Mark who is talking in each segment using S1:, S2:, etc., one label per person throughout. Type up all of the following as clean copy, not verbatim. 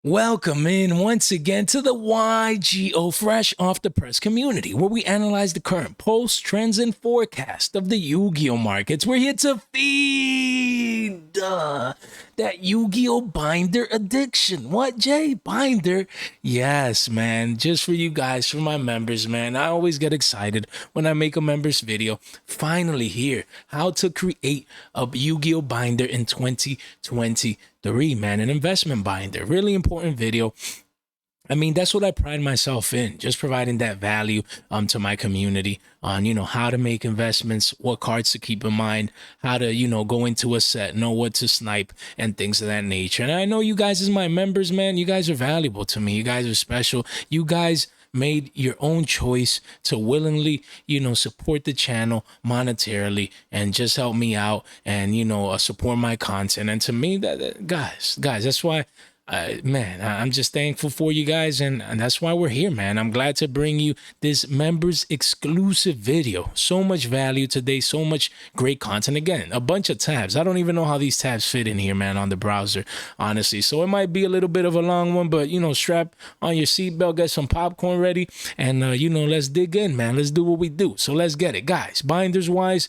S1: Welcome in once again to the YGO Fresh Off the Press community, where we analyze the current posts, trends, and forecast of the Yu-Gi-Oh markets. We're here to feed that Yu-Gi-Oh binder addiction. What, Jay? Binder? Yes, man. Just for you guys, for my members, man. I always get excited when I make a members video. Finally here, how to create a Yu-Gi-Oh binder in 2023, man. An investment binder. Really important video. I mean, that's what I pride myself in, just providing that value to my community on, how to make investments, what cards to keep in mind, how to, go into a set, know what to snipe and things of that nature. And I know you guys as my members, man, you guys are valuable to me. You guys are special. You guys made your own choice to willingly, support the channel monetarily and just help me out and, support my content. And to me, guys, that's why man, I'm just thankful for you guys, and that's why we're here, man. I'm glad to bring you this members exclusive video. So much value today, so much great content. Again, a bunch of tabs. I don't even know how these tabs fit in here, man, on the browser, honestly. So it might be a little bit of a long one, but, strap on your seatbelt, get some popcorn ready, and, let's dig in, man. Let's do what we do. So let's get it, guys. Binders-wise,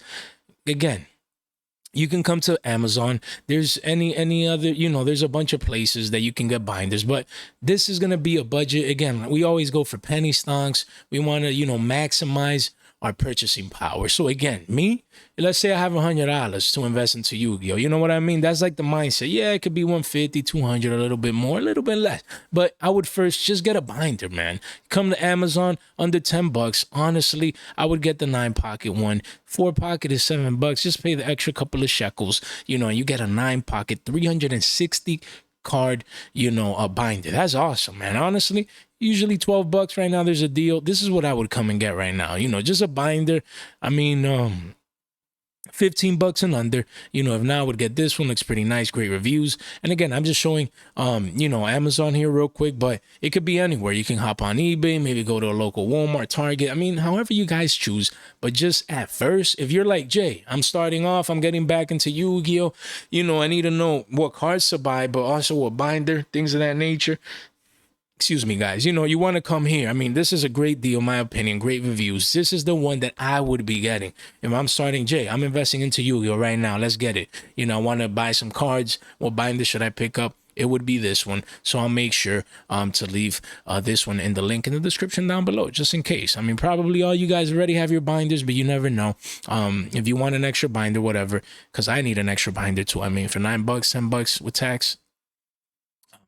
S1: again, you can come to Amazon. There's any other, there's a bunch of places that you can get binders, but this is going to be a budget. Again, we always go for penny stocks. We want to, maximize our purchasing power. So again, let's say I have $100 to invest into Yu-Gi-Oh. You know what I mean? That's like the mindset. Yeah, it could be 150, 200, a little bit more, a little bit less. But I would first just get a binder, man. Come to Amazon, under 10 bucks. Honestly, I would get the 9-pocket one. 4-pocket is $7. Just pay the extra couple of shekels, and you get a 9-pocket, 360 card, a binder. That's awesome, man. Honestly, usually 12 bucks right now. There's a deal. This is what I would come and get right now. Just a binder. I mean, 15 bucks and under, if not, I would get this one. Looks pretty nice, great reviews. And again, I'm just showing, Amazon here real quick, but it could be anywhere. You can hop on eBay, maybe go to a local Walmart, Target. I mean, however you guys choose. But just at first, if you're like, Jay, I'm starting off, I'm getting back into Yu-Gi-Oh, I need to know what cards to buy, but also what binder, things of that nature. Excuse me, guys. You want to come here. I mean, this is a great deal, in my opinion. Great reviews. This is the one that I would be getting. If I'm starting, Jay, I'm investing into Yu-Gi-Oh right now. Let's get it. I want to buy some cards. What binder should I pick up? It would be this one. So I'll make sure to leave this one in the link in the description down below, just in case. I mean, probably all you guys already have your binders, but you never know. If you want an extra binder, whatever, because I need an extra binder too. I mean, for $9, $10 with tax,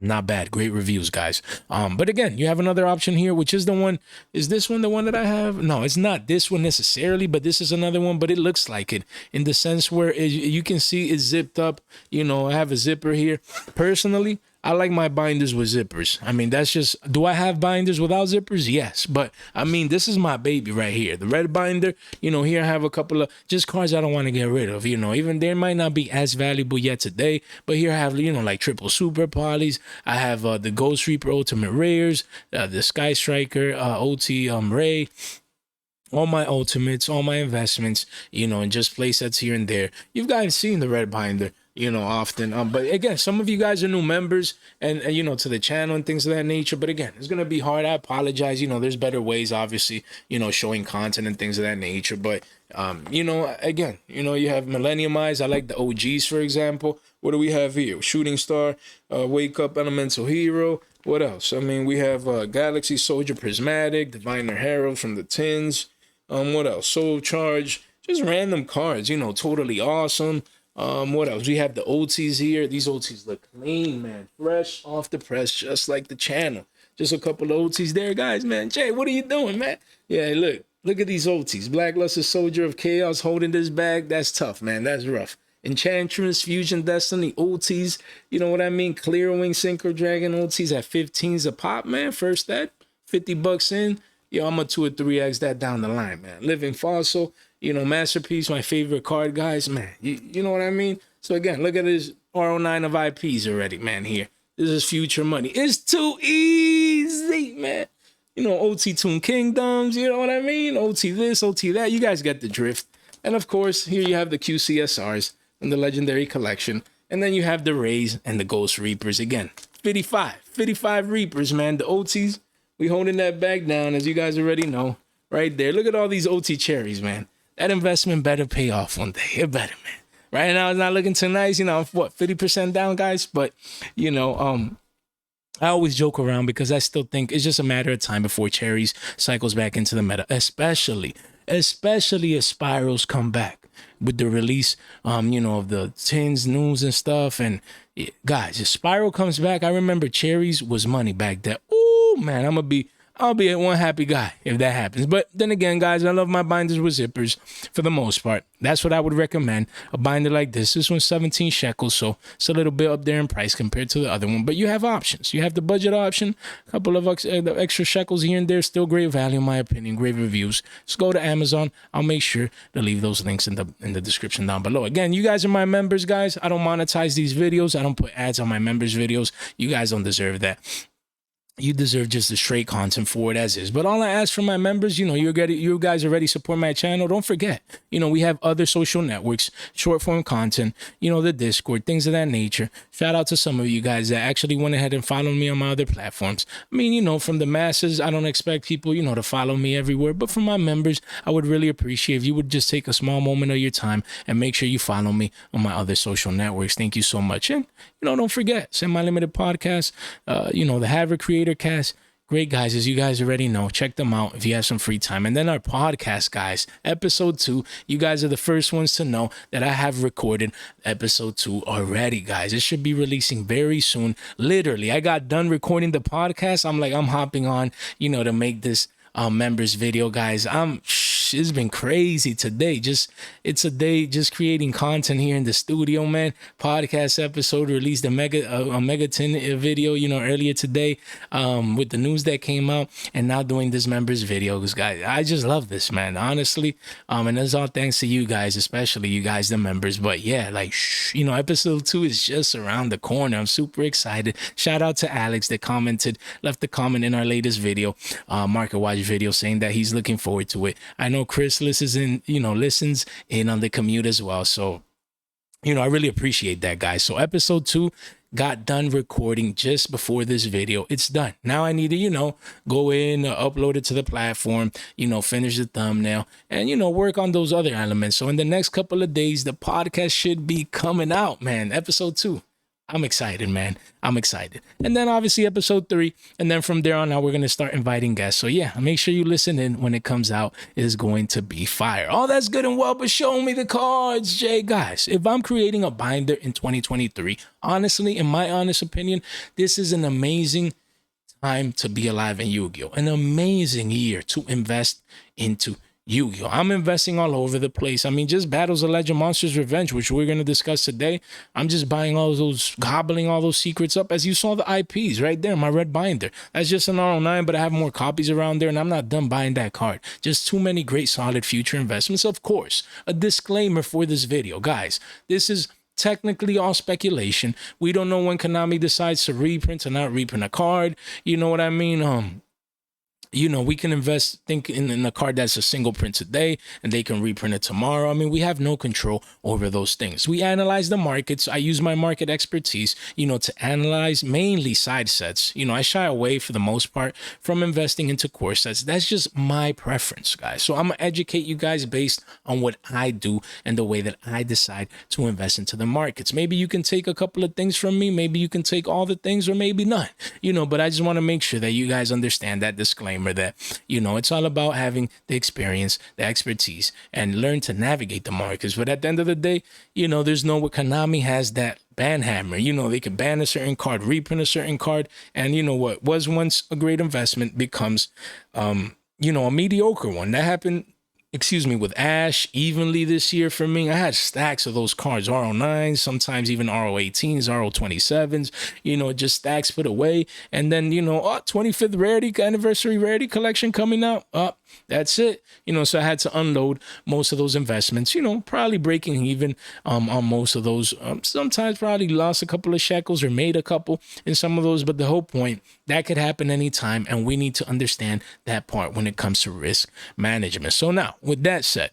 S1: not bad. Great reviews, guys. But again, you have another option here, which is the one. Is this one the one that I have? No, it's not this one necessarily, but this is another one, but it looks like it in the sense where you can see it's zipped up. I have a zipper here. Personally, I like my binders with zippers. I mean, that's just, do I have binders without zippers? Yes. But I mean, this is my baby right here. The red binder, here I have a couple of just cards I don't want to get rid of. Even they might not be as valuable yet today, but here I have, like triple super polys. I have the Ghost Reaper Ultimate Rares, the Sky Striker OT Ray. All my ultimates, all my investments, and just play sets here and there. You guys seen the red binder, often. But again, some of you guys are new members and to the channel and things of that nature. But again, it's gonna be hard. I apologize. There's better ways, obviously, showing content and things of that nature. But again, you have Millennium Eyes. I like the OGs, for example. What do we have here? Shooting Star, Wake Up Elemental Hero. What else? I mean, we have Galaxy Soldier Prismatic, Diviner Herald from the tins. What else? Soul Charge, just random cards, totally awesome. What else? We have the OTs here. These OTs look clean, man. Fresh off the press, just like the channel. Just a couple of OTs there, guys, man. Jay, what are you doing, man? Yeah, look at these OTs. Blackluster Soldier of Chaos holding this bag. That's tough, man. That's rough. Enchantress, Fusion Destiny, OTs. You know what I mean? Clearwing, Synchro Dragon, OTs at 15s a pop, man. First that, 50 bucks in. Yo, I'm a 2 or 3x that down the line, man. Living Fossil, Masterpiece, my favorite card, guys, man. You know what I mean? So again, look at this R09 of IPs already, man, here. This is future money. It's too easy, man. OT Toon Kingdoms, you know what I mean? OT this, OT that. You guys get the drift. And of course, here you have the QCSRs and the Legendary Collection. And then you have the Rays and the Ghost Reapers again. 55 Reapers, man. The OTs, we holding that back down, as you guys already know. Right there. Look at all these OT cherries, man. That investment better pay off one day. It better, man. Right now, it's not looking too nice. You know, I'm, what, 50% down, guys? But, you know, I always joke around because I still think it's just a matter of time before cherries cycles back into the meta, especially as spirals come back with the release, you know, of the tins, news and stuff. And guys, if spiral comes back, I remember cherries was money back then. Oh man, I'll be one happy guy if that happens. But then again, guys, I love my binders with zippers for the most part. That's what I would recommend. A binder like this. This one's 17 shekels, so it's a little bit up there in price compared to the other one. But you have options. You have the budget option, a couple of extra shekels here and there. Still great value, in my opinion. Great reviews. Just go to Amazon. I'll make sure to leave those links in the description down below. Again, you guys are my members, guys. I don't monetize these videos. I don't put ads on my members' videos. You guys don't deserve that. You deserve just the straight content for it as is. But all I ask from my members, you know, you guys already support my channel. Don't forget, you know, we have other social networks, short form content, you know, the Discord, things of that nature. Shout out to some of you guys that actually went ahead and followed me on my other platforms. I mean, you know, from the masses, I don't expect people, you know, to follow me everywhere. But from my members, I would really appreciate if you would just take a small moment of your time and make sure you follow me on my other social networks. Thank you so much. And, you know, don't forget, Semi-Limited Podcast, you know, the Havoc Creator Cast, great guys, as you guys already know. Check them out if you have some free time. And then our podcast, guys, episode 2. You guys are the first ones to know that I have recorded episode 2 already, guys. It should be releasing very soon. Literally, I got done recording the podcast. I'm hopping on, you know, to make this members video, guys. It's been crazy today. It's a day just creating content here in the studio, man. Podcast episode, released a mega 10 video, you know, earlier today, with the news that came out, and now doing this members videos, guys. I just love this, man, honestly. And it's all thanks to you guys, especially you guys, the members. But yeah, like, you know, episode 2 is just around the corner. I'm super excited. Shout out to Alex that left a comment in our latest video, market watch video, saying that he's looking forward to it. I know Chris listens in on the commute as well. So, you know, I really appreciate that, guys. So episode 2 got done recording just before this video. It's done. Now I need to, you know, go in, upload it to the platform, you know, finish the thumbnail and, you know, work on those other elements. So in the next couple of days, the podcast should be coming out, man. Episode 2. I'm excited, man. I'm excited. And then obviously episode 3. And then from there on out, we're going to start inviting guests. So yeah, make sure you listen in when it comes out. It is going to be fire. All that's good and well, but show me the cards, Jay. Guys, if I'm creating a binder in 2023, honestly, in my honest opinion, this is an amazing time to be alive in Yu-Gi-Oh! An amazing year to invest into Yugioh. I'm investing all over the place. I mean, just Battles of Legend Monsters Revenge, which we're going to discuss today. I'm just buying all those, gobbling all those secrets up. As you saw the IPs right there, my red binder. That's just an R09, but I have more copies around there, and I'm not done buying that card. Just too many great, solid future investments. Of course, a disclaimer for this video. Guys, this is technically all speculation. We don't know when Konami decides to reprint or not reprint a card. You know what I mean? You know, we can think in a card that's a single print today and they can reprint it tomorrow. I mean, we have no control over those things. We analyze the markets. I use my market expertise, you know, to analyze mainly side sets. You know, I shy away for the most part from investing into core sets. That's just my preference, guys. So I'm going to educate you guys based on what I do and the way that I decide to invest into the markets. Maybe you can take a couple of things from me. Maybe you can take all the things or maybe none, you know, but I just want to make sure that you guys understand that disclaimer that, you know, it's all about having the experience, the expertise, and learn to navigate the markets. But at the end of the day, you know, there's no, what Konami has that ban hammer. You know, they can ban a certain card, reprint a certain card, and you know what was once a great investment becomes, you know, a mediocre one. That happened, with Ash evenly this year for me. I had stacks of those cards, RO9s, sometimes even RO18s, RO27s, you know, just stacks put away. And then, you know, 25th rarity, anniversary rarity collection coming out. That's it. You know, so I had to unload most of those investments, you know, probably breaking even on most of those. Sometimes probably lost a couple of shekels or made a couple in some of those. But the whole point, that could happen anytime. And we need to understand that part when it comes to risk management. So now, with that said,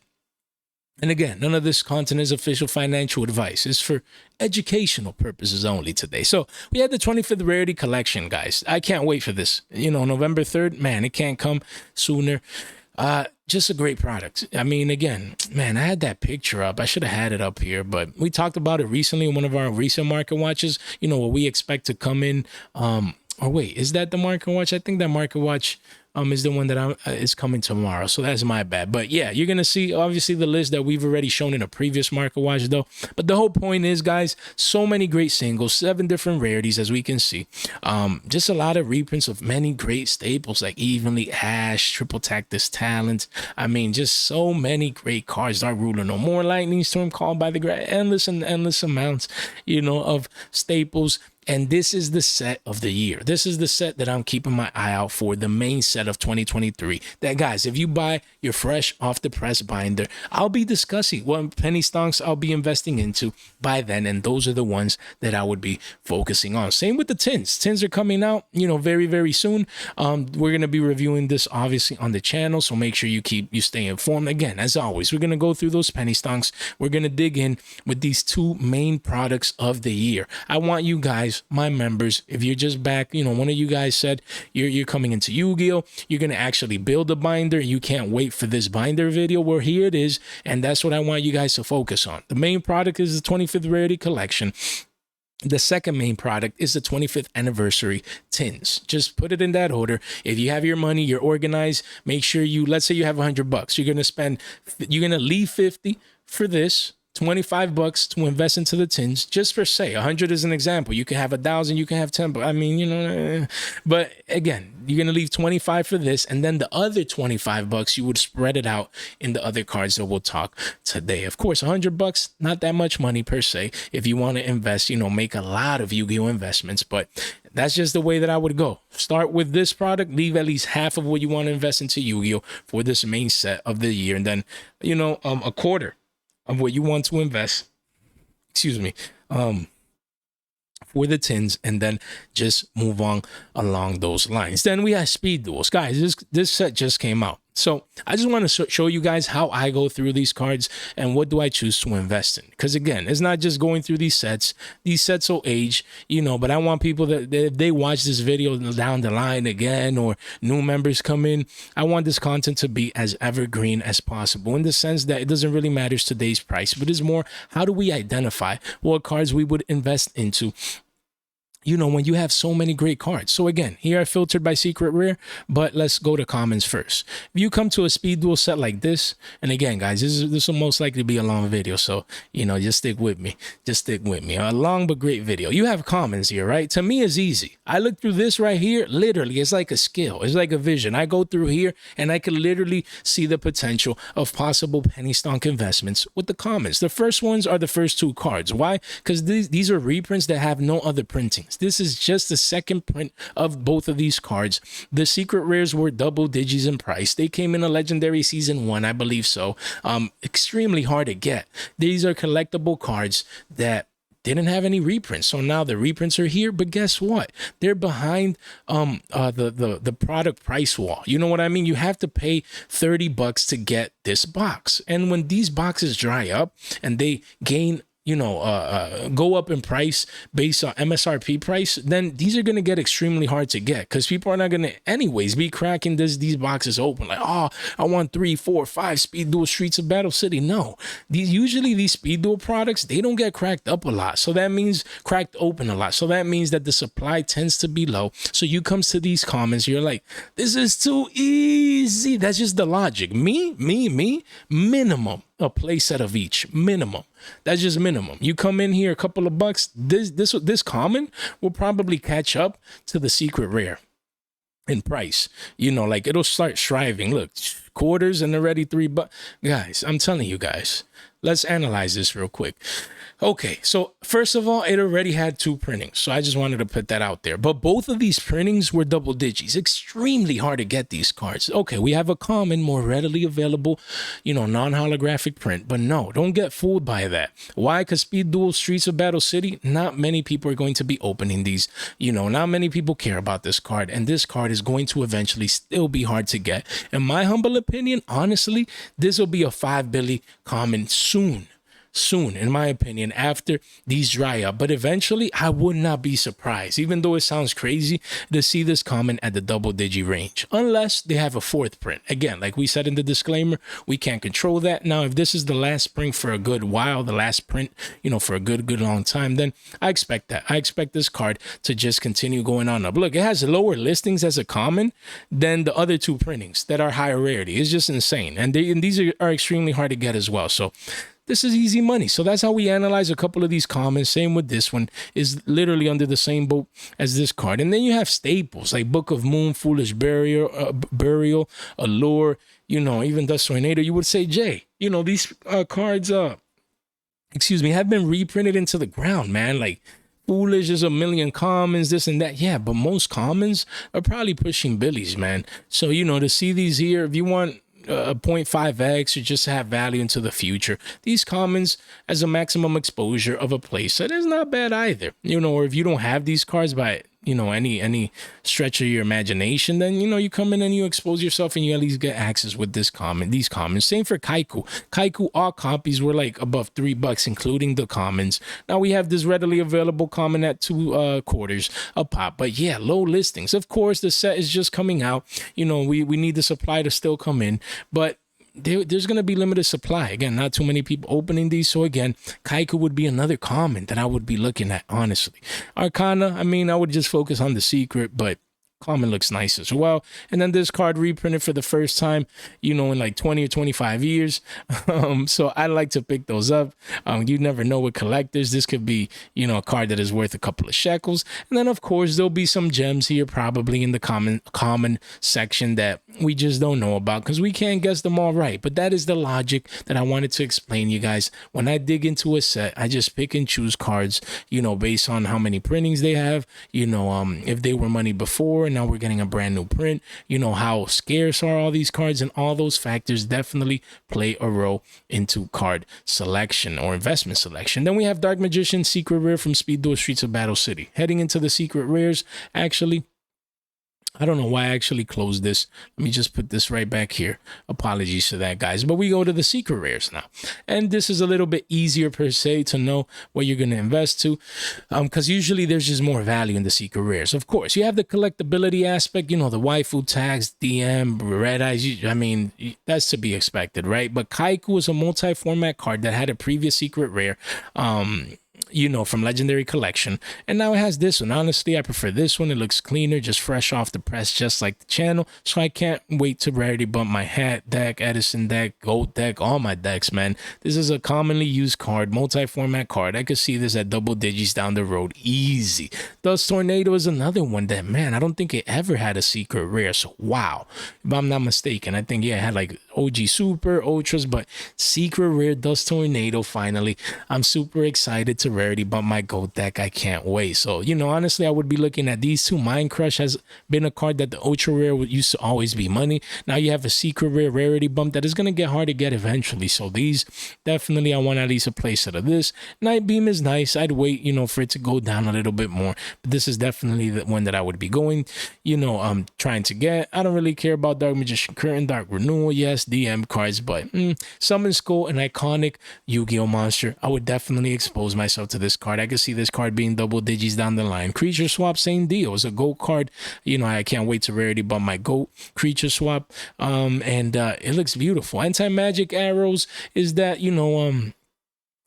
S1: And again, none of this content is official financial advice. It's for educational purposes only today. So we had the 25th Rarity Collection, guys. I can't wait for this. You know, November 3rd, man, it can't come sooner. Just a great product. I mean, again, man, I had that picture up. I should have had it up here, but we talked about it recently in one of our recent market watches. You know, what we expect to come in. Or wait, is that the market watch? I think that market watch is the one that is coming tomorrow. So that's my bad. But yeah, you're going to see obviously the list that we've already shown in a previous market watch though. But the whole point is, guys, so many great singles, 7 different rarities as we can see. Just a lot of reprints of many great staples like Evenly Ash, Triple Tactus Talent. I mean, just so many great cards. Dark Ruler No More, Lightning Storm, Called by the Grass, endless and endless amounts, you know, of staples. And this is the set of the year. This is the set that I'm keeping my eye out for, the main set of 2023. That, guys, if you buy your fresh off the press binder, I'll be discussing what penny stonks I'll be investing into by then. And those are the ones that I would be focusing on. Same with the tins. Tins are coming out, you know, very, very soon. We're going to be reviewing this obviously on the channel. So make sure you stay informed. Again, as always, we're going to go through those penny stonks. We're going to dig in with these 2 main products of the year. I want you guys, my members, if you're just back, you know, one of you guys said you're coming into Yu-Gi-Oh, you're going to actually build a binder. You can't wait for this binder video. Well, here it is. And that's what I want you guys to focus on. The main product is the 25th Rarity Collection. The second main product is the 25th anniversary tins. Just put it in that order. If you have your money, you're organized, make sure let's say you have $100. You're going to leave 50 for this, $25 to invest into the tins, just for say 100 is an example. You can have 1,000, you can have 10, but I mean, you know, but again, you're going to leave 25 for this. And then the other $25, you would spread it out in the other cards that we'll talk today. Of course, $100, not that much money per se. If you want to invest, you know, make a lot of Yu-Gi-Oh investments, but that's just the way that I would go. Start with this product, leave at least half of what you want to invest into Yu-Gi-Oh for this main set of the year. And then, you know, a quarter of what you want to invest, for the tins, and then just move on along those lines. Then we have speed duels. Guys, this set just came out. So I just want to show you guys how I go through these cards and what do I choose to invest in. Because again, it's not just going through these sets. These sets will age, you know, but I want people that if they watch this video down the line again, or new members come in, I want this content to be as evergreen as possible, in the sense that it doesn't really matter today's price, but it's more, how do we identify what cards we would invest into, you know, when you have so many great cards. So again, here I filtered by secret rare, but let's go to commons first. If you come to a speed duel set like this, and again, guys, this will most likely be a long video, so, you know, just stick with me. A long but great video. You have commons here, right? To me, it's easy. I look through this right here, literally, it's like a skill. It's like a vision. I go through here, and I can literally see the potential of possible penny stock investments with the commons. The first ones are the first 2 cards. Why? Because these are reprints that have no other printing. This is just the second print of both of these cards. The secret rares were double digits in price. They came in a legendary season 1, I believe so. Extremely hard to get. These are collectible cards that didn't have any reprints. So now the reprints are here, but guess what? They're behind the product price wall. You know what I mean? You have to pay $30 to get this box. And when these boxes dry up and they gain, you know, go up in price based on MSRP price, then these are going to get extremely hard to get, because people are not going to anyways be cracking these boxes open like, oh, I want 3, 4, 5 speed duel Streets of Battle City. No, usually these speed duel products, they don't get cracked up a lot. So that means cracked open a lot. So that means that the supply tends to be low. So you comes to these comments, you're like, this is too easy. That's just the logic. Me, minimum a play set of each, minimum. That's just minimum. You come in here a couple of bucks, this common will probably catch up to the secret rare in price. You know, like it'll start striving. Look, quarters and already $3. Guys, I'm telling you guys, let's analyze this real quick. Okay, so first of all, it already had 2 printings, so I just wanted to put that out there. But both of these printings were double digits. Extremely hard to get these cards. Okay, we have a common, more readily available, non-holographic print. But no, don't get fooled by that. Why? Because Speed Duel Streets of Battle City, not many people are going to be opening these. Not many people care about this card, and this card is going to eventually still be hard to get. In my humble opinion, honestly, this will be a 5 Billy common soon, in my opinion, after these dry up. But eventually, I would not be surprised, even though it sounds crazy, to see this common at the double digi range, unless they have a 4th print. Again, like we said in the disclaimer, we can't control that. Now, if this is the last spring for a good while, the last print, for a good long time, then I expect that. I expect this card to just continue going on up. Look, it has lower listings as a common than the other 2 printings that are higher rarity. It's just insane. And these are extremely hard to get as well. So this is easy money. So that's how we analyze a couple of these commons. Same with this one, is literally under the same boat as this card. And then you have staples like Book of Moon, Foolish Burial, Allure, even Dust Tornado. You would say, Jay, these cards, have been reprinted into the ground, man. Like Foolish is a million commons, this and that. Yeah, but most commons are probably pushing billies, man. So, to see these here, if you want a 0.5x or just have value into the future, these commons as a maximum exposure of a playset is not bad either. Or if you don't have these cards by any stretch of your imagination, then you come in and you expose yourself and you at least get access with these commons. Same for Kaiku. All copies were like above $3, including the commons. Now we have this readily available common at 2 quarters a pop. But yeah, low listings. Of course, the set is just coming out. We need the supply to still come in, but there's going to be limited supply. Again, not too many people opening these. So again, Kaiku would be another common that I would be looking at, honestly. Arcana, I would just focus on the secret, but common looks nice as well. And then this card reprinted for the first time, in like 20 or 25 years. So I like to pick those up. You never know with collectors. This could be, a card that is worth a couple of shekels. And then, of course, there'll be some gems here probably in the common section that we just don't know about because we can't guess them all right. But that is the logic that I wanted to explain, you guys. When I dig into a set, I just pick and choose cards, based on how many printings they have, if they were money before, now we're getting a brand new print, how scarce are all these cards, and all those factors definitely play a role into card selection or investment selection. Then we have Dark Magician Secret Rare from Speed Duel Streets of Battle City. Heading into the secret rares, actually, I don't know why I actually closed this. Let me just put this right back here. Apologies for that, guys. But we go to the secret rares now. And this is a little bit easier per se to know what you're going to invest to. Because usually there's just more value in the secret rares. Of course, you have the collectability aspect, the waifu tags, DM, red eyes. That's to be expected, right? But Kaiku is a multi-format card that had a previous secret rare. From Legendary Collection, and now it has this one. Honestly, I prefer this one. It looks cleaner, just fresh off the press, just like the channel. So I can't wait to rarity bump my Hat deck, Edison deck, Gold deck, all my decks, man. This is a commonly used card, multi-format card. I could see this at double digits down the road, easy. Dust Tornado is another one that, man, I don't think it ever had a secret rare. So wow, if I'm not mistaken, I think, yeah, it had like OG Super, Ultras, but secret rare Dust Tornado finally. I'm super excited to rarity bump my Gold deck. I can't wait. So, honestly, I would be looking at these two. Mind Crush has been a card that the ultra rare used to always be money. Now you have a secret rare rarity bump that is going to get hard to get eventually. So these, definitely, I want at least a playset of this. Night Beam is nice. I'd wait, for it to go down a little bit more. But this is definitely the one that I would be going, trying to get. I don't really care about Dark Magician Curtain, Dark Renewal, yes, DM cards, but Summon Skull, an iconic Yu-Gi-Oh monster. I would definitely expose myself to this card. I could see this card being double digits down the line. Creature Swap, same deal. It's a GOAT card. I can't wait to rarity bump my GOAT Creature Swap. And it looks beautiful. Anti-Magic Arrows is that,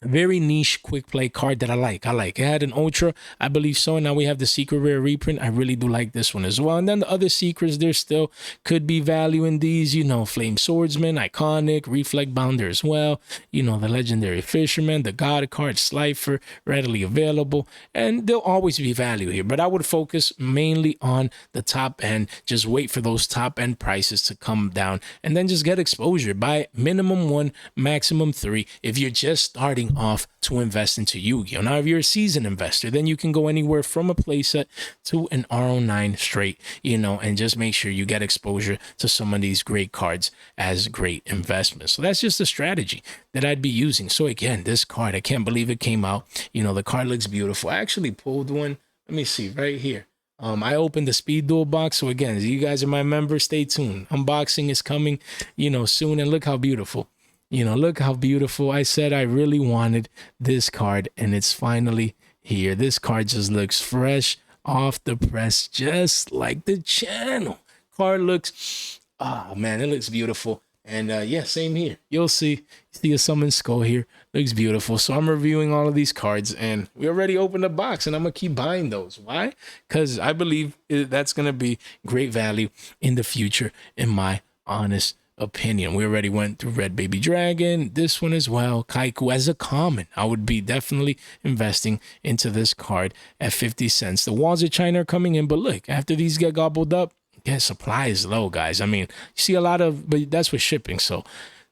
S1: very niche quick play card that I like. It had an ultra, I believe so. And now we have the secret rare reprint. I really do like this one as well. And then the other secrets, there still could be value in these, you know, Flame Swordsman, iconic, Reflect Bounder as well. You know, the legendary Fisherman, the God card, Slifer, readily available. And there'll always be value here. But I would focus mainly on the top end. Just wait for those top end prices to come down and then just get exposure. Buy minimum 1, maximum 3 if you're just starting off to invest into Yu-Gi-Oh! Now, if you're a seasoned investor, then you can go anywhere from a playset to an RO9 straight, you know, and just make sure you get exposure to some of these great cards as great investments. So that's just a strategy that I'd be using. So again, this card, I can't believe it came out. You know, the card looks beautiful. I actually pulled one. Let me see right here. I opened the Speed Duel box. So again, you guys are my members. Stay tuned. Unboxing is coming, you know, soon. And look how beautiful. You know, look how beautiful. I said I really wanted this card, and it's finally here. This card just looks fresh off the press, just like the channel. Card looks, oh man, it looks beautiful. And yeah, same here. You'll see a summon skull here. Looks beautiful. So I'm reviewing all of these cards, and we already opened a box, and I'm going to keep buying those. Why? Because I believe that's going to be great value in the future, in my honest opinion. We already went through Red Baby Dragon, this one as well. Kaiku as a common, I would be definitely investing into this card at 50 cents. The walls of China are coming in, but look, after these get gobbled up, yeah, supply is low, guys. I mean, you see a lot of, but that's with shipping. So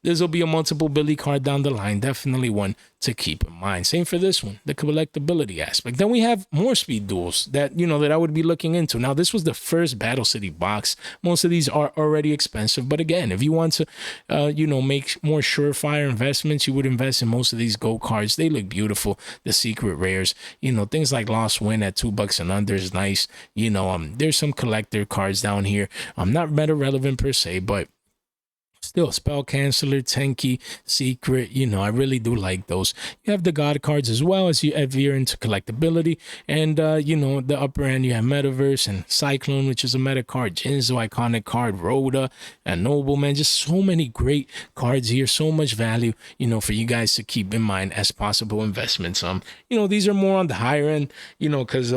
S1: this will be a multiple Billy card down the line. Definitely one to keep in mind. Same for this one, the collectability aspect. Then we have more Speed Duels that, you know, that I would be looking into. Now, this was the first Battle City box. Most of these are already expensive. But again, if you want to, you know, make more surefire investments, you would invest in most of these gold cards. They look beautiful. The secret rares, you know, things like Lost Win at $2 and under is nice. You know, there's some collector cards down here. Not meta relevant per se, but still, Spell Canceller, Tenki, Secret, you know, I really do like those. You have the God cards as well, as you if you're into collectability. And, you know, the upper end, you have Metaverse and Cyclone, which is a meta card, Jinzo, iconic card, Rhoda, and Nobleman. Just so many great cards here, so much value, you know, for you guys to keep in mind as possible investments. You know, these are more on the higher end, you know, because,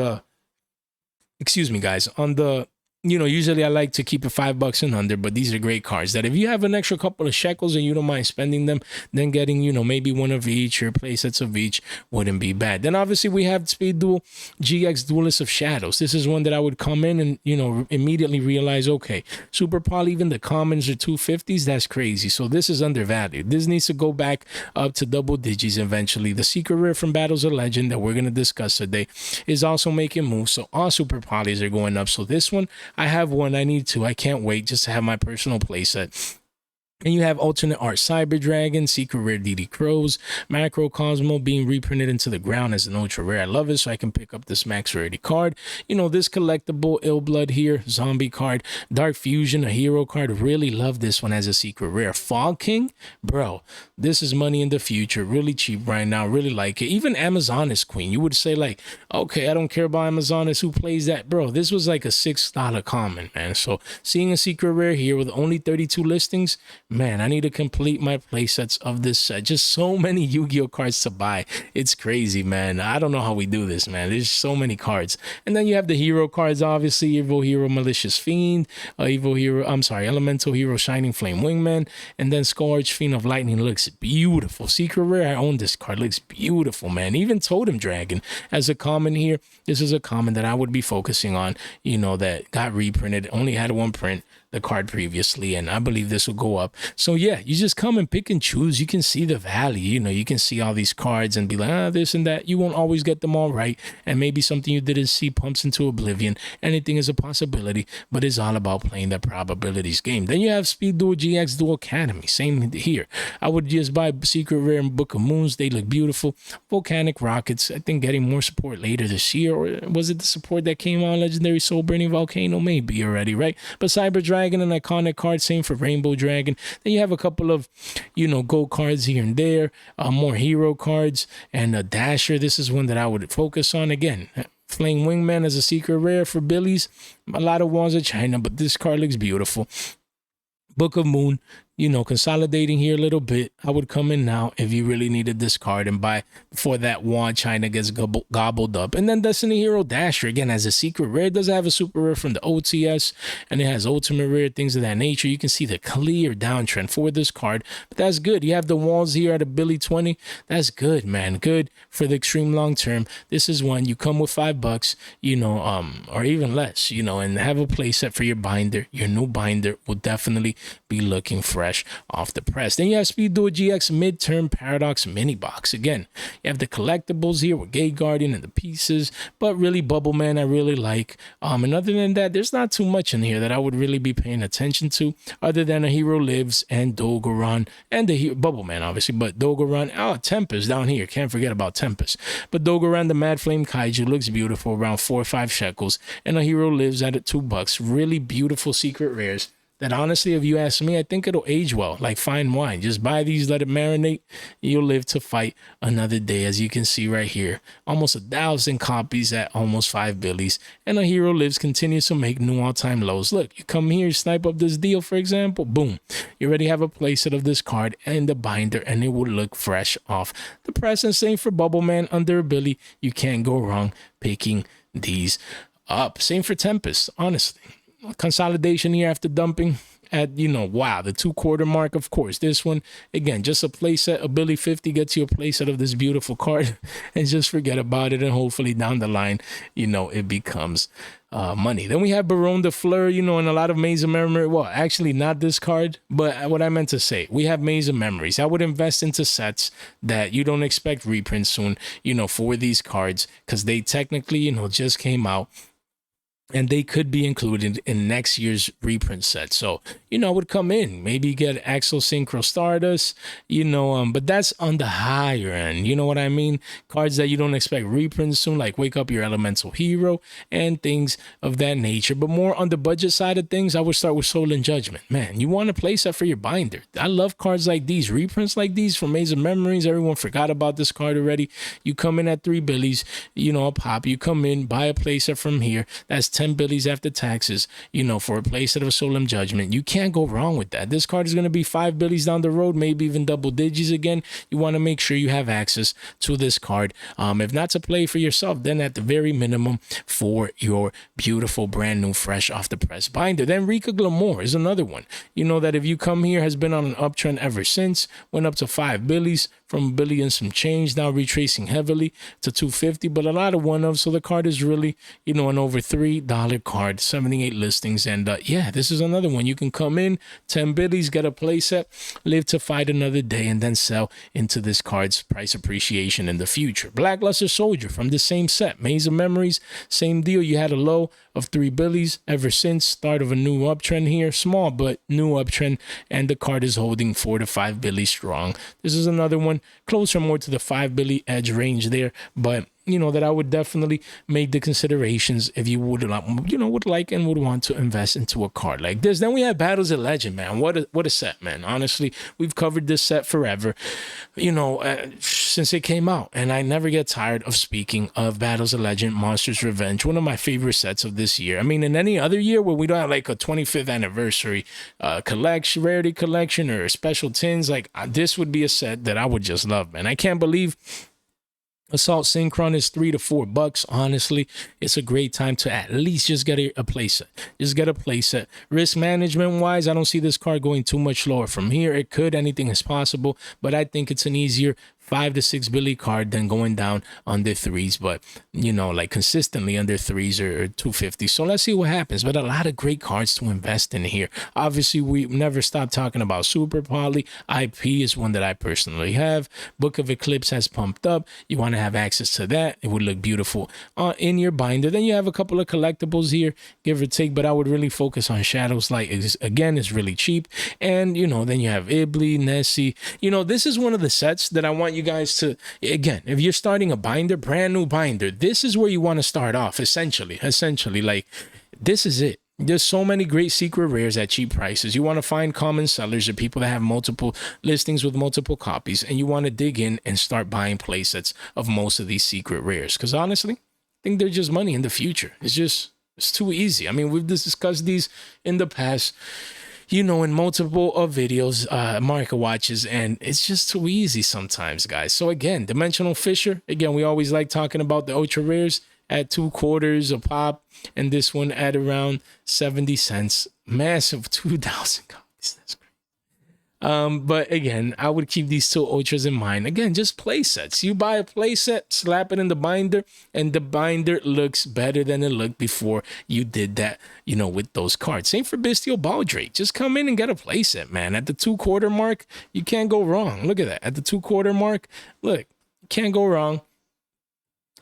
S1: excuse me, guys, on the, you know, usually I like to keep it $5 and under, but these are great cards that if you have an extra couple of shekels and you don't mind spending them, then getting, you know, maybe one of each or play sets of each wouldn't be bad. Then obviously we have Speed Duel GX Duelist of Shadows. This is one that I would come in and, you know, immediately realize, okay, Super Poly, even the commons are 250s. That's crazy. So this is undervalued. This needs to go back up to double digits eventually. The secret rare from Battles of Legend that we're going to discuss today is also making moves. So all Super Polys are going up. So this one, I have one. I need two. I can't wait just to have my personal playset. And you have alternate art Cyber Dragon, secret rare DD Crows, Macro Cosmo being reprinted into the ground as an ultra rare. I love it, so I can pick up this max rarity card. You know, this collectible Ill Blood here, zombie card, Dark Fusion, a hero card. Really love this one as a secret rare. Fog King, bro, this is money in the future. Really cheap right now. Really like it. Even Amazoness Queen, you would say like, okay, I don't care about Amazoness. Who plays that, bro? This was like a $6 common, man. So seeing a secret rare here with only 32 listings. Man, I need to complete my playsets of this set. Just so many Yu-Gi-Oh cards to buy. It's crazy, man. I don't know how we do this, man. There's so many cards. And then you have the hero cards, obviously. Evil Hero, Malicious Fiend. Elemental Hero, Shining Flame Wingman. And then Scourge, Fiend of Lightning looks beautiful. Secret rare, I own this card. Looks beautiful, man. Even Totem Dragon as a common here. This is a common that I would be focusing on, you know, that got reprinted. Only had one print, the card previously, and I believe this will go up. So yeah, you just come and pick and choose. You can see the value, you know, you can see all these cards and be like, this and that. You won't always get them all right, and maybe something you didn't see pumps into oblivion. Anything is a possibility, but it's all about playing the probabilities game. Then you have Speed Duel GX Duel Academy. Same here. I would just buy Secret Rare and Book of Moons. They look beautiful. Volcanic Rockets, I think getting more support later this year, or was it the support that came on Legendary Soul Burning Volcano? Maybe already, right? But Cyber Dragon, an iconic card, same for Rainbow Dragon. Then you have a couple of, you know, gold cards here and there, more hero cards, and a Dasher. This is one that I would focus on. Again, Flame Wingman as a secret rare for Billy's. A lot of Walls of China, but this card looks beautiful. Book of Moon, you know, consolidating here a little bit. I would come in now if you really needed this card and buy before that wand China gets gobbled up. And then Destiny Hero Dasher, again, has a secret rare. It does have a super rare from the OTS, and it has ultimate rare, things of that nature. You can see the clear downtrend for this card, but that's good. You have the walls here at a Billy 20. That's good, man. Good for the extreme long term. This is one you come with $5, you know, or even less, you know, and have a playset for your binder. Your new binder will definitely be looking fresh off the press. Then you have Speed Duel GX Midterm Paradox Mini Box. Again, you have the collectibles here with Gate Guardian and the pieces, but really Bubble Man I really like. And other than that, there's not too much in here that I would really be paying attention to, other than A Hero Lives and Dogoran and the Bubble Man, obviously, but Dogoran. Oh, Tempest down here. Can't forget about Tempest. But Dogoran, the Mad Flame Kaiju, looks beautiful, around 4 or 5 shekels, and A Hero Lives at $2. Really beautiful secret rares that, honestly, if you ask me, I think it'll age well, like fine wine. Just buy these, let it marinate. You'll live to fight another day. As you can see right here, almost 1,000 copies at almost 5 billies. And A Hero Lives continues to make new all-time lows. Look, you come here, snipe up this deal, for example, boom. You already have a playset of this card and the binder, and it will look fresh off the press. And same for Bubble Man under a billy. You can't go wrong picking these up. Same for Tempest, honestly. Consolidation here after dumping at, you know, wow, the 2/4 mark. Of course, this one, again, just a playset. A Billy 50 gets you a playset of this beautiful card, and just forget about it, and hopefully down the line, you know, it becomes money. Then we have Baron de Fleur, you know, and a lot of Maze of Memory. Well, actually not this card, but what I meant to say, we have Maze of Memories. I would invest into sets that you don't expect reprints soon, you know, for these cards, because they technically, you know, just came out, and they could be included in next year's reprint set. So, you know, I would come in, maybe get Axel Synchro Stardust, you know, but that's on the higher end. You know what I mean? Cards that you don't expect reprints soon, like Wake Up Your Elemental Hero and things of that nature. But more on the budget side of things, I would start with Soul and Judgment. Man, you want to place that for your binder. I love cards like these, reprints like these from Maze of Memories. Everyone forgot about this card already. You come in at 3 billies, you know, a pop. You come in, buy a playset from here. That's 10 billies after taxes, you know, for a playset of Solemn Judgment. You can't go wrong with that. This card is going to be 5 billies down the road, maybe even double digits again. You want to make sure you have access to this card. If not to play for yourself, then at the very minimum for your beautiful, brand new, fresh off the press binder. Then Rika Glamour is another one. You know that if you come here, has been on an uptrend ever since, went up to 5 billies, from $1 billion some change, now retracing heavily to 250, but a lot of one-of, so the card is really, you know, an over $3 card, 78 listings, and yeah, this is another one. You can come in, 10 billies, get a playset, live to fight another day, and then sell into this card's price appreciation in the future. Blackluster Soldier from the same set, Maze of Memories, same deal. You had a low of 3 billies ever since, start of a new uptrend here, small but new uptrend, and the card is holding 4 to 5 billies strong. This is another one closer more to the 5 billy edge range there, but you know that I would definitely make the considerations if you would, you know, would like and would want to invest into a card like this. Then we have Battles of Legend, man. What a set, man. Honestly, we've covered this set forever, you know, since it came out, and I never get tired of speaking of Battles of Legend, Monsters Revenge, one of my favorite sets of this year. I mean, in any other year where we don't have like a 25th anniversary collection, rarity collection, or special tins, like this would be a set that I would just love, man. I can't believe Assault Synchron is $3 to $4. Honestly, it's a great time to at least just get a playset. Just get a playset. Risk management wise, I don't see this card going too much lower from here. It could, anything is possible, but I think it's an easier 5 to 6 billy card than going down under 3s, but you know, like consistently under 3s or 250. So let's see what happens. But a lot of great cards to invest in here. Obviously, we never stop talking about Super Poly. IP is one that I personally have. Book of Eclipse has pumped up. You want to have access to that. It would look beautiful in your binder. Then you have a couple of collectibles here, give or take, but I would really focus on Shadows Light. Again, it's really cheap. And you know, then you have Ibli, Nessie. You know, this is one of the sets that I want you guys to, again, if you're starting a binder, brand new binder, this is where you want to start off. Essentially, like this is it. There's so many great secret rares at cheap prices. You want to find common sellers or people that have multiple listings with multiple copies, and you want to dig in and start buying playsets of most of these secret rares, because honestly, I think they're just money in the future. It's too easy. I mean, we've discussed these in the past. you know, in multiple videos, market watches, and it's just too easy sometimes, guys. So again, Dimensional Fisher, again, we always like talking about the ultra rares at 2/4 a pop, and this one at around 70 cents. Massive 2,000 copies. That's great. But again, I would keep these two ultras in mind. Again, just play sets. You buy a play set, slap it in the binder, and the binder looks better than it looked before you did that, you know, with those cards. Same for Bestial Baldrake. Just come in and get a play set, man. At the 2/4 mark, you can't go wrong. Look at that. At the 2/4 mark, look, can't go wrong.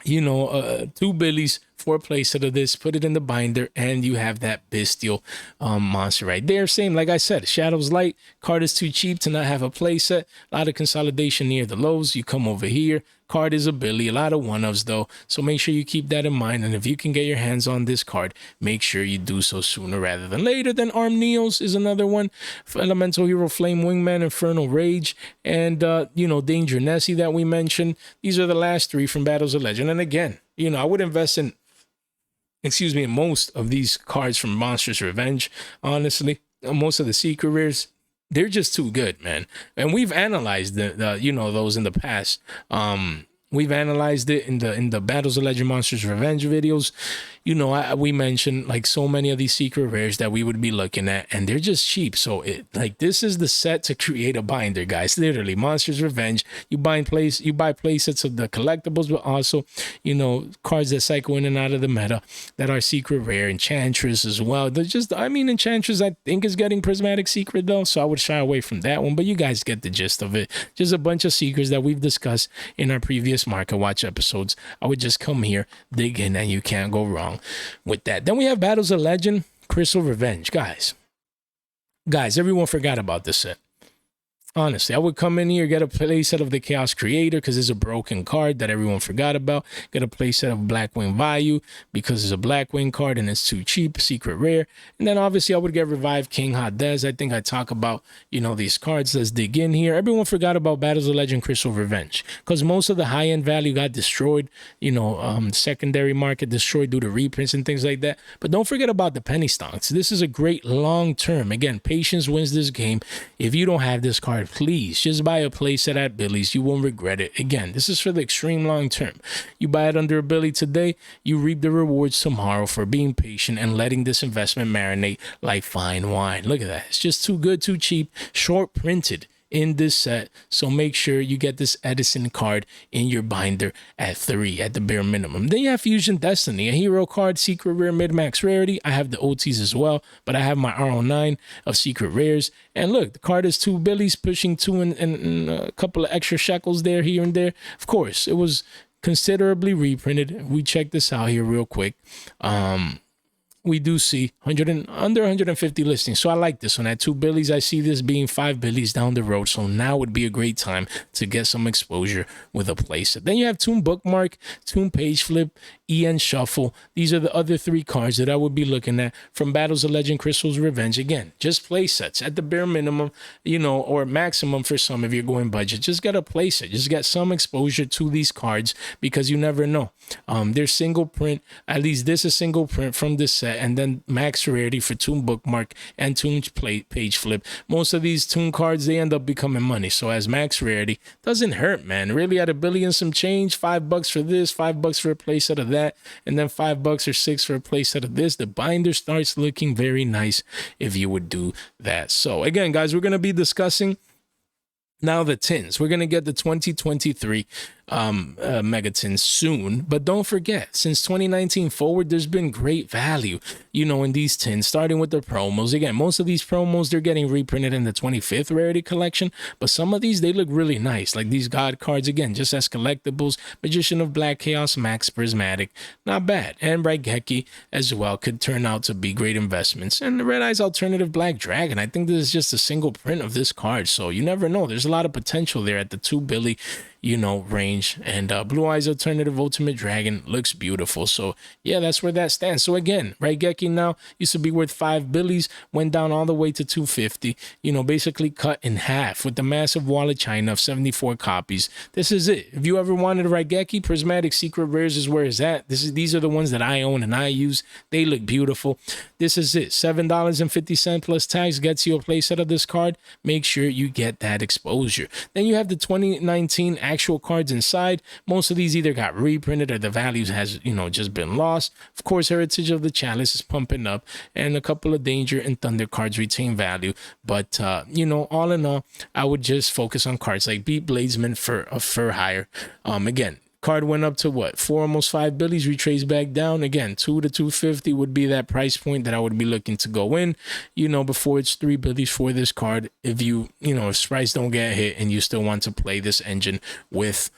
S1: You know, 2 billies for a playset of this, put it in the binder, and you have that bestial monster right there. Same, like I said, Shadows Light card is too cheap to not have a playset. A lot of consolidation near the lows. You come over here, card is a billy, a lot of one-ofs though, so make sure you keep that in mind. And if you can get your hands on this card, make sure you do so sooner rather than later. Then Arm Neos is another one. Elemental Hero, Flame Wingman, Infernal Rage, and you know, Danger Nessie that we mentioned. These are the last 3 from Battles of Legend. And again, you know, I would invest in, excuse me, most of these cards from Monsters Revenge. Honestly, most of the secret rares, they're just too good, man. And we've analyzed the you know, those in the past. We've analyzed it in the Battles of Legend Monsters Revenge videos. You know, we mentioned like so many of these secret rares that we would be looking at, and they're just cheap. So like this is the set to create a binder, guys. Literally, Monsters Revenge. You buy play sets of the collectibles, but also, you know, cards that cycle in and out of the meta that are secret rare. Enchantress as well. They're just, I mean, Enchantress I think is getting prismatic secret though, so I would shy away from that one. But you guys get the gist of it. Just a bunch of secrets that we've discussed in our previous market watch episodes. I would just come here, dig in, and you can't go wrong with that. Then we have Battles of Legend Crystal Revenge. Guys, everyone forgot about this set. Honestly, I would come in here, get a playset of the Chaos Creator because it's a broken card that everyone forgot about. Get a playset of Blackwing Vayu because it's a Blackwing card and it's too cheap, secret rare. And then obviously I would get Revived King Hades. I think I talk about, you know, these cards. Let's dig in here. Everyone forgot about Battles of Legend Crystal Revenge because most of the high-end value got destroyed. You know, secondary market destroyed due to reprints and things like that. But don't forget about the penny stocks. This is a great long-term. Again, patience wins this game. If you don't have this card, please just buy a playset at Billy's. You won't regret it. Again, this is for the extreme long term. You buy it under a Billy today, you reap the rewards tomorrow for being patient and letting this investment marinate like fine wine. Look at that. It's just too good, too cheap, short printed in this set. So make sure you get this Edison card in your binder at 3 at the bare minimum. Then you have Fusion Destiny, a hero card, secret rare, mid-max rarity. I have the OTs as well, but I have my R09 of secret rares. And look, the card is 2 billies, pushing 2 and a couple of extra shekels there, here and there. Of course, it was considerably reprinted. We check this out here real quick. We do see under 150 listings. So I like this one. At 2 billies, I see this being 5 billies down the road. So now would be a great time to get some exposure with a playset. Then you have Toon Bookmark, Toon Page Flip, EN Shuffle. These are the other 3 cards that I would be looking at from Battles of Legend Crystal's Revenge. Again, just playsets at the bare minimum, you know, or maximum for some if you're going budget. Just get a playset. Just get some exposure to these cards because you never know. They're single print. At least this is single print from this set. And then max rarity for Toon Bookmark and Toon Page Flip. Most of these Toon cards, they end up becoming money. So as max rarity, doesn't hurt, man. Really, at $1 billion some change, $5 for this, $5 for a playset of that, and then $5 or $6 for a playset of this. The binder starts looking very nice if you would do that. So again, guys, we're going to be discussing now the tins. We're going to get the 2023 mega tins soon, but don't forget, since 2019 forward, there's been great value, you know, in these tins, starting with the promos. Again, most of these promos, they're getting reprinted in the 25th rarity collection, but some of these, they look really nice, like these god cards, again, just as collectibles. Magician of Black Chaos, Max Prismatic, not bad, and Raigeki as well could turn out to be great investments. And the Red Eyes Alternative Black Dragon, I think this is just a single print of this card, so you never know. There's a lot of potential there at the 2 billy. range. And Blue Eyes Alternative Ultimate Dragon looks beautiful. So yeah, that's where that stands. So again, Raigeki now used to be worth 5 billies, went down all the way to 250, basically cut in half with the massive wallet China of 74 copies. This is it. If you ever wanted a Raigeki, Prismatic Secret Rares is where it's at. These are the ones that I own and I use. They look beautiful. This is it. $7.50 plus tax gets you a playset of this card. Make sure you get that exposure. Then you have the 2019 actual cards inside. Most of these either got reprinted or the values has, just been lost. Of course, Heritage of the Chalice is pumping up, and a couple of Danger and Thunder cards retain value. But, all in all, I would just focus on cards like Beat Bladesman for hire. Again, card went up to what, 4, almost 5 billies, retraced back down. Again, 2 to 250 would be that price point that I would be looking to go in, before it's 3 billies for this card. If if sprites don't get hit and you still want to play this engine with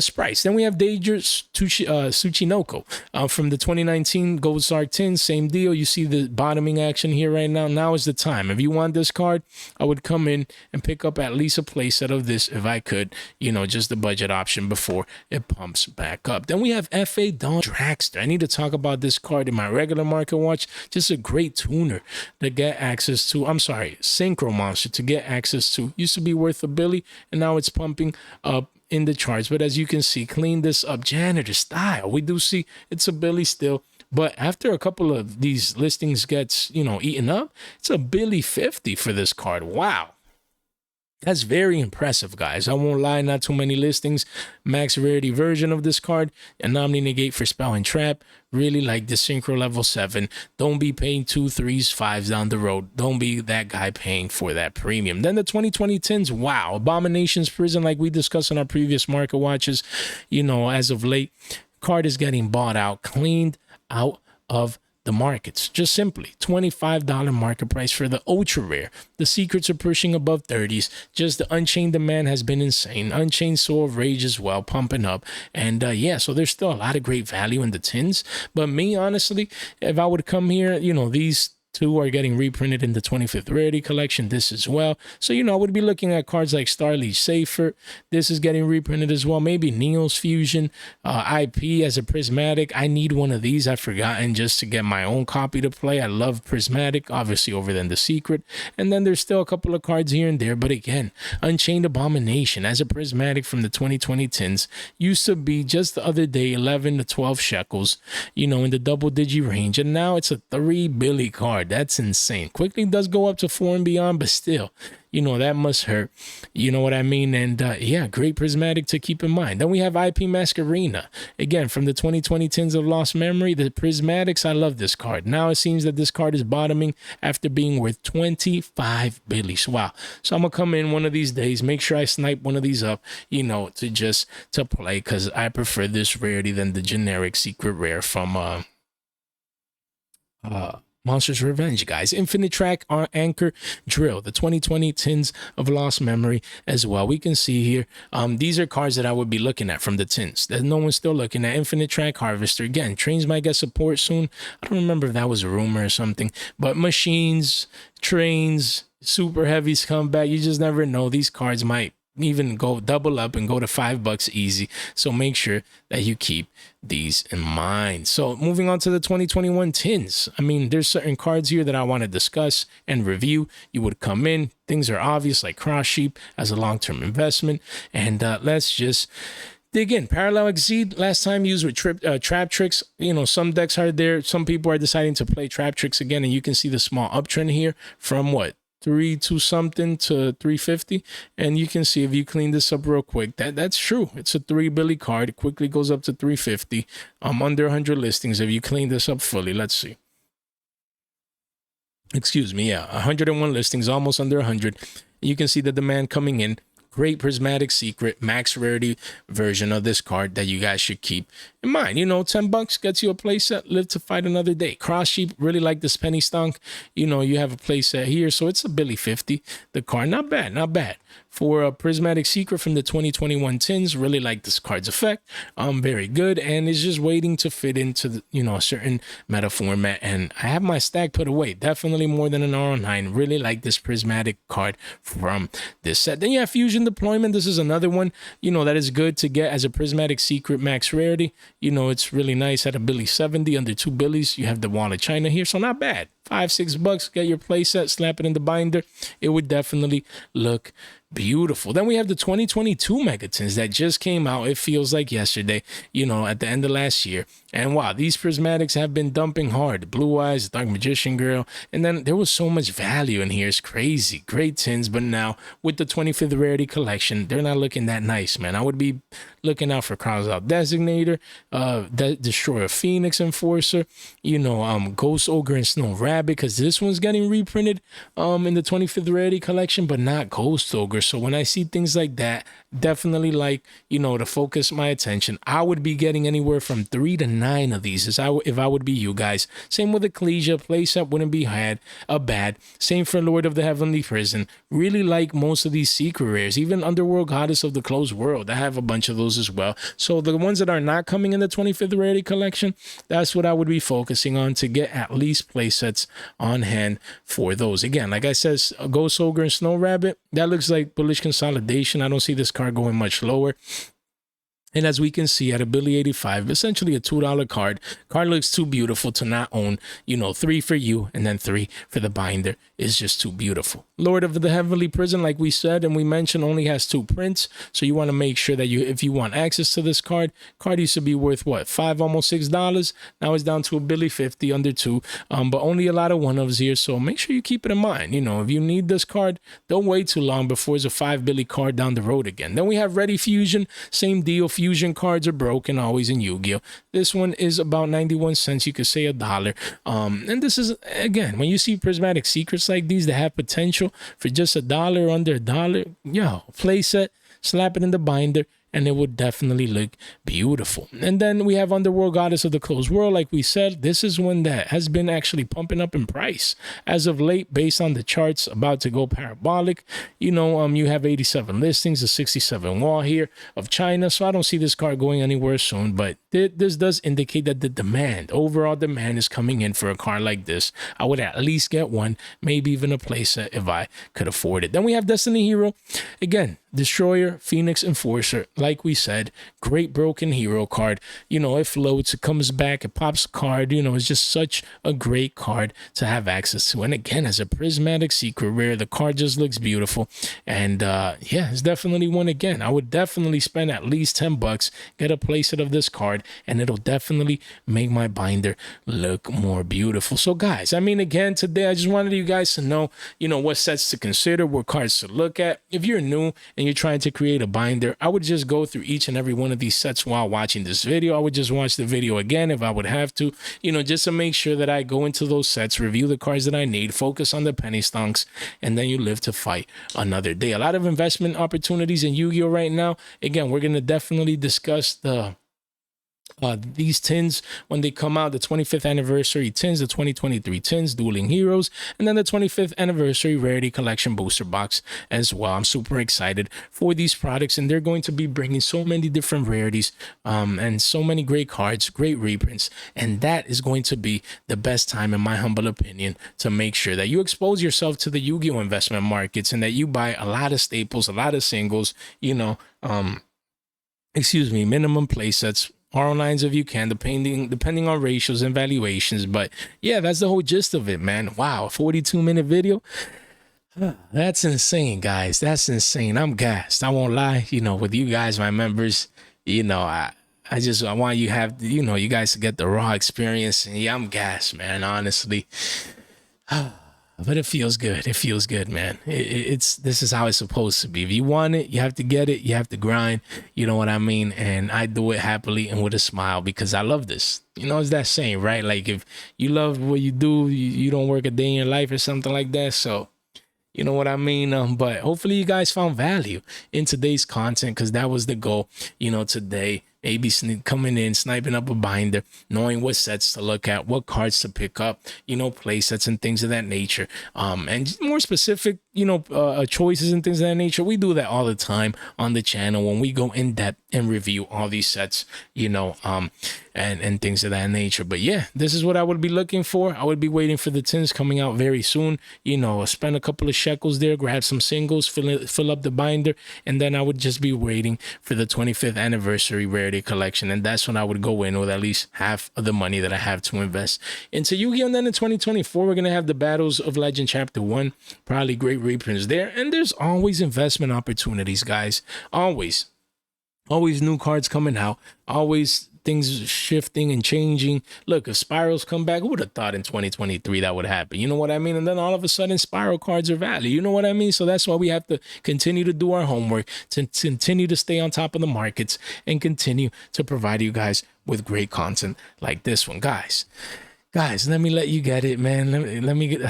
S1: sprites. Then we have Dangerous Tsuchinoko from the 2019 Gold Star Tin. Same deal. You see the bottoming action here right now. Now is the time. If you want this card, I would come in and pick up at least a playset of this if I could, just the budget option before it pumps back up. Then we have F.A. Dawn Dragster. I need to talk about this card in my regular market watch. Just a great tuner to get access to. I'm sorry, Synchro Monster to get access to. Used to be worth a billy, and now it's pumping up in the charts. But as you can see, clean this up, janitor style. We do see it's a billy still. But after a couple of these listings gets, eaten up, it's a billy 50 for this card. Wow. That's very impressive, guys. I won't lie, not too many listings. Max rarity version of this card. Anomaly Negate for Spell and Trap. Really like the Synchro level 7. Don't be paying 2, 3s, 5s down the road. Don't be that guy paying for that premium. Then the 2020 10s. Wow. Abominations Prison, like we discussed in our previous market watches. As of late, card is getting bought out, cleaned out of the markets. Just simply $25 market price for the ultra rare. The secrets are pushing above 30s. Just the Unchained Demand has been insane. Unchained Soul of Rage as well, pumping up. And so there's still a lot of great value in the tins. But me, honestly, if I would come here, these 2 are getting reprinted in the 25th Rarity Collection, this as well. So, I would be looking at cards like Starliege Safer. This is getting reprinted as well. Maybe Neo's Fusion, IP as a Prismatic. I need one of these. I've forgotten just to get my own copy to play. I love Prismatic, obviously over than the Secret. And then there's still a couple of cards here and there. But again, Unchained Abomination as a Prismatic from the 2020 tins used to be just the other day 11 to 12 shekels, in the double digi range. And now it's a 3 billy card. That's insane. Quickly does go up to 4 and beyond, but still, that must hurt. You know what I mean? And great Prismatic to keep in mind. Then we have IP Masquerena. Again, from the 2020 tins of Lost Memory, the Prismatics, I love this card. Now it seems that this card is bottoming after being worth 25 billies. Wow. So I'm going to come in one of these days, make sure I snipe one of these up, to play, because I prefer this rarity than the generic secret rare from Monster's Revenge, guys. Infinite Track Anchor Drill, the 2020 tins of Lost Memory as well. We can see here, these are cards that I would be looking at from the tins that no one's still looking at. Infinite Track Harvester. Again, trains might get support soon. I don't remember if that was a rumor or something, but machines, trains, super heavies come back. You just never know. These cards might even go double up and go to $5 easy. So make sure that you keep these in mind. So moving on to the 2021 tins. I mean, there's certain cards here that I want to discuss and review. You would come in. Things are obvious, like Cross Sheep as a long-term investment. And let's just dig in. Parallel Exceed, last time used with Trap Tricks. Some decks are there. Some people are deciding to play Trap Tricks again. And you can see the small uptrend here from what? 3 something to 350, and you can see if you clean this up real quick, that's true. It's a 3 billy card. It quickly goes up to 350. Under 100 listings if you clean this up fully. Let's see. Excuse me, 101 listings, almost under 100. You can see the demand coming in. Great Prismatic Secret, max rarity version of this card that you guys should keep in mind. $10 gets you a playset, live to fight another day. Cross Sheep, really like this Penny Stunk. You have a playset here, so it's a Billy 50. The card, not bad, not bad. For a Prismatic Secret from the 2021 tins, really like this card's effect. Very good, and it's just waiting to fit into the, a certain meta format. And I have my stack put away, definitely more than an R9. Really like this Prismatic card from this set. Then you have Fusion deployment, this is another one, you know, that is good to get as a prismatic secret max rarity. You know, it's really nice at a Billy 70, under 2 Billies. You have the Wall of China here, so not bad. $5-6, get your playset, slap it in the binder. It would definitely look beautiful. Then we have the 2022 Megatins that just came out. It feels like yesterday, you know, at the end of last year. And wow, these prismatics have been dumping hard. Blue Eyes, Dark Magician Girl, and then there was so much value in here. It's crazy. Great tins, but now with the 25th Rarity Collection, they're not looking that nice, man. I would be looking out for Crowns Out Designator, Destroyer Phoenix Enforcer, you know, Ghost Ogre and Snow Rabbit, because this one's getting reprinted in the 25th Rarity Collection, but not Ghost Ogre. So when I see things like that, definitely like, you know, to focus my attention, I would be getting anywhere from 3 to 9 of these if I would be you guys. Same with Ecclesia, playset wouldn't be bad. Same for Lord of the Heavenly Prison. Really like most of these secret rares, even Underworld Goddess of the Closed World. I have a bunch of those as well. So the ones that are not coming in the 25th Rarity Collection, that's what I would be focusing on to get at least playsets on hand for those. Again, like I said, Ghost Ogre and Snow Rabbit, that looks like bullish consolidation. I don't see this card going much lower. And as we can see at a Billy 85, essentially a $2 card. Card looks too beautiful to not own. You know, 3 for you and then 3 for the binder is just too beautiful. Lord of the Heavenly Prison, like we said and we mentioned, only has 2 prints. So you want to make sure that if you want access to this card used to be worth what, $5, almost $6. Now it's down to a Billy 50, under 2. But only a lot of one-ofs here. So make sure you keep it in mind. You know, if you need this card, don't wait too long before it's a 5 Billy card down the road again. Then we have Ready Fusion, same deal. Fusion cards are broken always in Yu-Gi-Oh. This one is about 91 cents. You could say $1. And this is, again, when you see prismatic secrets like these that have potential for just $1, under $1, yo, playset, slap it in the binder, and it would definitely look beautiful. And then we have Underworld Goddess of the Closed World. Like we said, this is one that has been actually pumping up in price as of late, based on the charts about to go parabolic. You know, you have 87 listings, a 67 wall here of China. So I don't see this card going anywhere soon, but this does indicate that the demand, overall demand, is coming in for a card like this. I would at least get one, maybe even a playset if I could afford it. Then we have Destiny Hero. Again, Destroyer, Phoenix Enforcer. Like we said, great broken hero card. You know, it floats, it comes back, it pops a card. You know, it's just such a great card to have access to. And again, as a prismatic secret rare, the card just looks beautiful. And yeah, it's definitely one. Again, I would definitely spend at least $10, get a playset of this card, and it'll definitely make my binder look more beautiful. So guys, I mean, again, today I just wanted you guys to know, you know, what sets to consider, what cards to look at. If you're new and you're trying to create a binder, I would just go through each and every one of these sets while watching this video. I would just watch the video again if I would have to, you know, just to make sure that I go into those sets, review the cards that I need, focus on the penny stonks, and then you live to fight another day. A lot of investment opportunities in Yu-Gi-Oh right now. Again, we're going to definitely discuss these tins when they come out, the 25th anniversary tins, the 2023 tins, Dueling Heroes, and then the 25th anniversary Rarity Collection booster box as well. I'm super excited for these products, and they're going to be bringing so many different rarities and so many great cards, great reprints, and that is going to be the best time, in my humble opinion, to make sure that you expose yourself to the Yu-Gi-Oh investment markets and that you buy a lot of staples, a lot of singles, you know, minimum play sets, R9s if you can, depending on ratios and valuations. But yeah, that's the whole gist of it, man. Wow, a 42-minute video. That's insane, guys. That's insane. I'm gassed. I won't lie. You know, with you guys, my members, you know, I want you guys to get the raw experience. And yeah, I'm gassed, man, honestly. But it feels good. It feels good, man. This is how it's supposed to be. If you want it, you have to get it. You have to grind. You know what I mean? And I do it happily and with a smile because I love this. You know, it's that saying, right? Like, if you love what you do, you don't work a day in your life or something like that. So, you know what I mean? But hopefully you guys found value in today's content, because that was the goal, you know, today. Maybe coming in, sniping up a binder, knowing what sets to look at, what cards to pick up, you know, play sets and things of that nature. And more specific, choices and things of that nature. We do that all the time on the channel when we go in depth and review all these sets, and things of that nature. But yeah, this is what I would be looking for. I would be waiting for the tins coming out very soon. Spend a couple of shekels there, grab some singles, fill up the binder, and then I would just be waiting for the 25th anniversary rarity collection. And that's when I would go in with at least half of the money that I have to invest into Yu-Gi-Oh! And then in 2024, we're gonna have the Battles of Legend Chapter 1, probably great reprints there. And there's always investment opportunities, guys. Always new cards coming out, always things shifting and changing. Look, if spirals come back, who would have thought in 2023 that would happen? You know what I mean? And then all of a sudden spiral cards are value. You know what I mean? So that's why we have to continue to do our homework, to continue to stay on top of the markets, and continue to provide you guys with great content like this one. Guys, let me let you get it, man. Let me get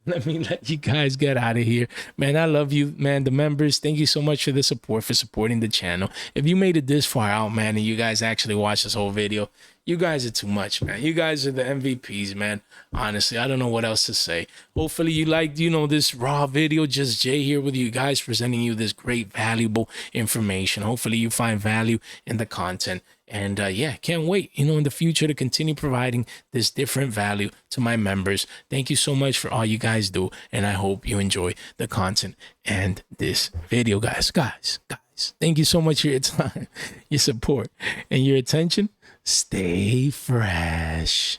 S1: let me let you guys get out of here, man. I love you, man. The members, thank you so much for the support, for supporting the channel. If you made it this far out, man, and you guys actually watched this whole video, you guys are too much, man. You guys are the MVPs, man. Honestly, I don't know what else to say. Hopefully you liked, this raw video. Just Jay here with you guys, presenting you this great, valuable information. Hopefully you find value in the content. And yeah, can't wait, in the future to continue providing this different value to my members. Thank you so much for all you guys do. And I hope you enjoy the content and this video, guys. Thank you so much for your time, your support, and your attention. Stay fresh.